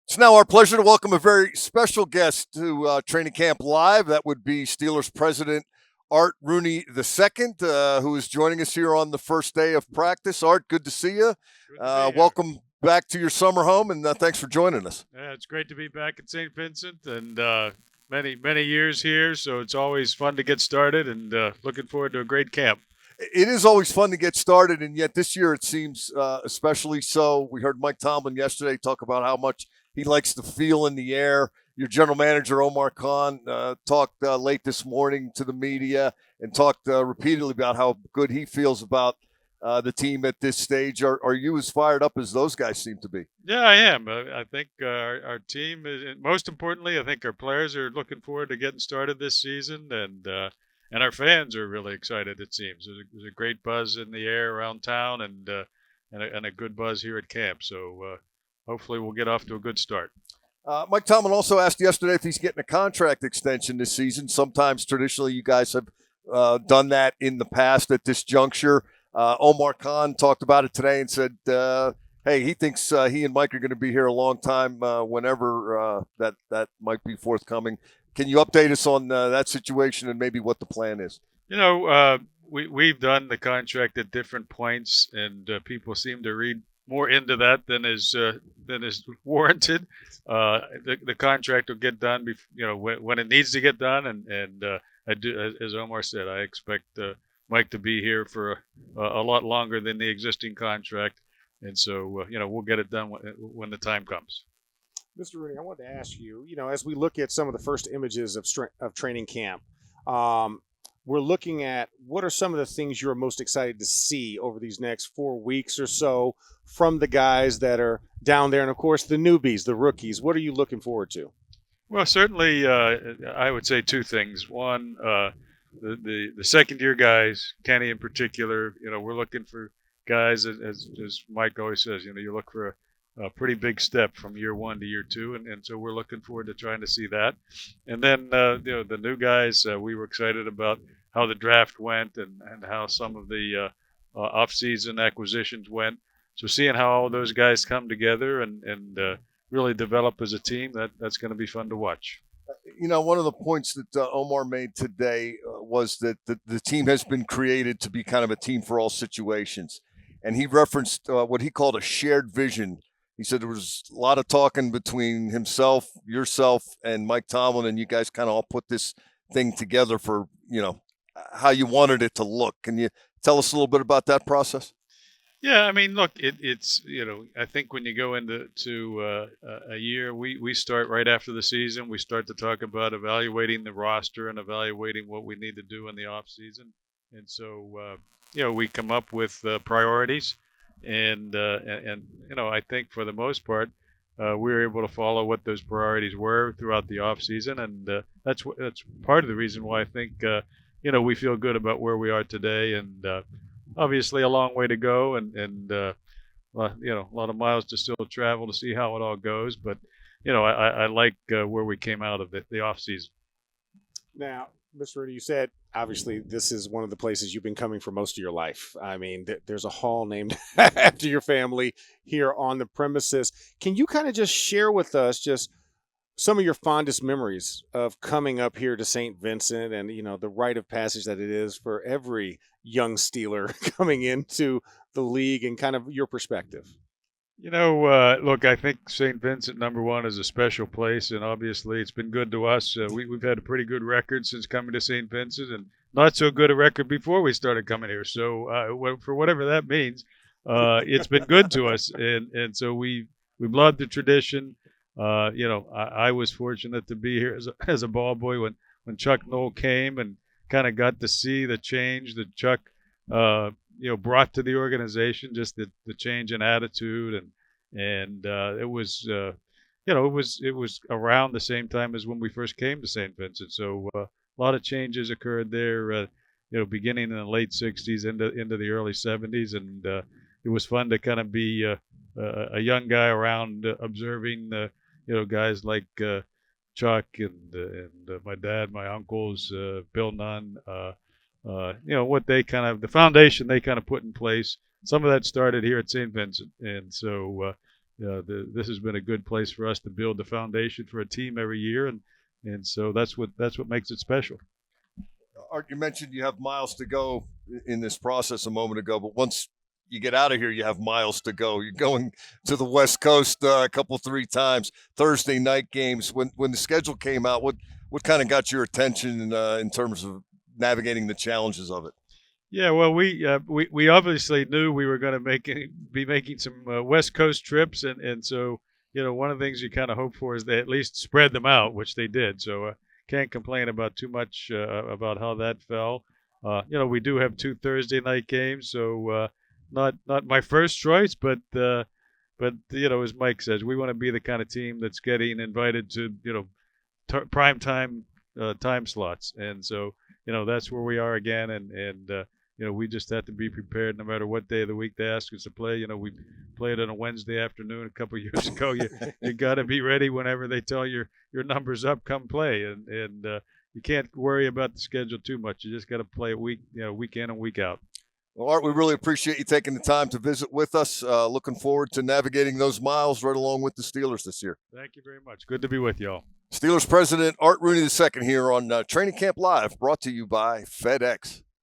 It's now our pleasure to welcome a very special guest to Training Camp Live. That would be Steelers President Art Rooney II, who is joining us here on the first day of practice. Art, good to see you. Good to be here. Welcome back to your summer home, and thanks for joining us. Yeah, it's great to be back at St. Vincent and many years here. So it's always fun to get started and looking forward to a great camp. It is always fun to get started, and yet this year it seems especially so. We heard Mike Tomlin yesterday talk about how much he likes to feel in the air. Your general manager, Omar Khan, talked late this morning to the media and talked repeatedly about how good he feels about the team at this stage. Are you as fired up as those guys seem to be? Yeah, I am. I think our team is, and most importantly, I think our players are looking forward to getting started this season, and our fans are really excited. It seems there's a great buzz in the air around town, and a good buzz here at camp. So hopefully we'll get off to a good start. Mike Tomlin also asked yesterday if he's getting a contract extension this season. Sometimes traditionally you guys have done that in the past at this juncture. Omar Khan talked about it today and said, hey, he thinks he and Mike are going to be here a long time whenever that might be forthcoming. Can you update us on that situation and maybe what the plan is? We've done the contract at different points, and people seem to read more into that than is warranted. The contract will get done, when it needs to get done, and I do, as Omar said, I expect Mike to be here for a lot longer than the existing contract, and so we'll get it done when the time comes. Mr. Rooney, I wanted to ask you, as we look at some of the first images of training camp, we're looking at what are some of the things you're most excited to see over these next 4 weeks or so from the guys that are down there, and of course the newbies, the rookies. What are you looking forward to? Well, certainly, I would say two things. One, the second year guys, Kenny in particular. We're looking for guys, as Mike always says. You look for a pretty big step from year one to year two, and so we're looking forward to trying to see that. And then the new guys, we were excited about how the draft went and how some of the off-season acquisitions went. So seeing how all those guys come together and really develop as a team, that's going to be fun to watch. One of the points that Omar made today was that the team has been created to be kind of a team for all situations. And he referenced what he called a shared vision. He said there was a lot of talking between himself, yourself, and Mike Tomlin, and you guys kind of all put this thing together for, how you wanted it to look. Can you tell us a little bit about that process? Yeah, I mean, look, it's I think when you go into a year, we start right after the season. We start to talk about evaluating the roster and evaluating what we need to do in the off season, and so we come up with priorities, and I think for the most part, we were able to follow what those priorities were throughout the off season, and that's part of the reason why I think we feel good about where we are today, and obviously a long way to go, and a lot of miles to still travel to see how it all goes. But I like where we came out of the off season. Now, Mr. Rooney, you said obviously this is one of the places you've been coming for most of your life. I mean, there's a hall named after your family here on the premises. Can you kind of just share with us just some of your fondest memories of coming up here to St. Vincent and, the rite of passage that it is for every young Steeler coming into the league and kind of your perspective? Look, I think St. Vincent, number one, is a special place, and obviously it's been good to us. We've had a pretty good record since coming to St. Vincent, and not so good a record before we started coming here. So for whatever that means, it's been good to us, and so we've loved the tradition. I was fortunate to be here as a ball boy when Chuck Noll came and kind of got to see the change that Chuck brought to the organization, just the change in attitude, and it was it was around the same time as when we first came to St. Vincent. So a lot of changes occurred there, beginning in the late '60s into the early '70s, and it was fun to kind of be a young guy around observing guys like Chuck and my dad, my uncles, Bill Nunn, what they the foundation they kind of put in place. Some of that started here at St. Vincent, and so this has been a good place for us to build the foundation for a team every year, and so that's what makes it special. Art, you mentioned you have miles to go in this process a moment ago, but once you get out of here, you have miles to go. You're going to the West Coast a couple, 3 times, Thursday night games. When the schedule came out, what kind of got your attention in terms of navigating the challenges of it? Yeah, well, we obviously knew we were going to be making some West Coast trips, and so one of the things you kind of hope for is they at least spread them out, which they did. So can't complain about too much about how that fell. We do have 2 Thursday night games, so not my first choice, but as Mike says, we want to be the kind of team that's getting invited to prime time time slots, and so that's where we are again, and we just have to be prepared no matter what day of the week they ask us to play. We played on a Wednesday afternoon a couple of years ago. You got to be ready whenever they tell your number's up, come play, and you can't worry about the schedule too much. You just got to play it week in and week out. Well, Art, we really appreciate you taking the time to visit with us. Looking forward to navigating those miles right along with the Steelers this year. Thank you very much. Good to be with y'all. Steelers President Art Rooney II here on Training Camp Live, brought to you by FedEx.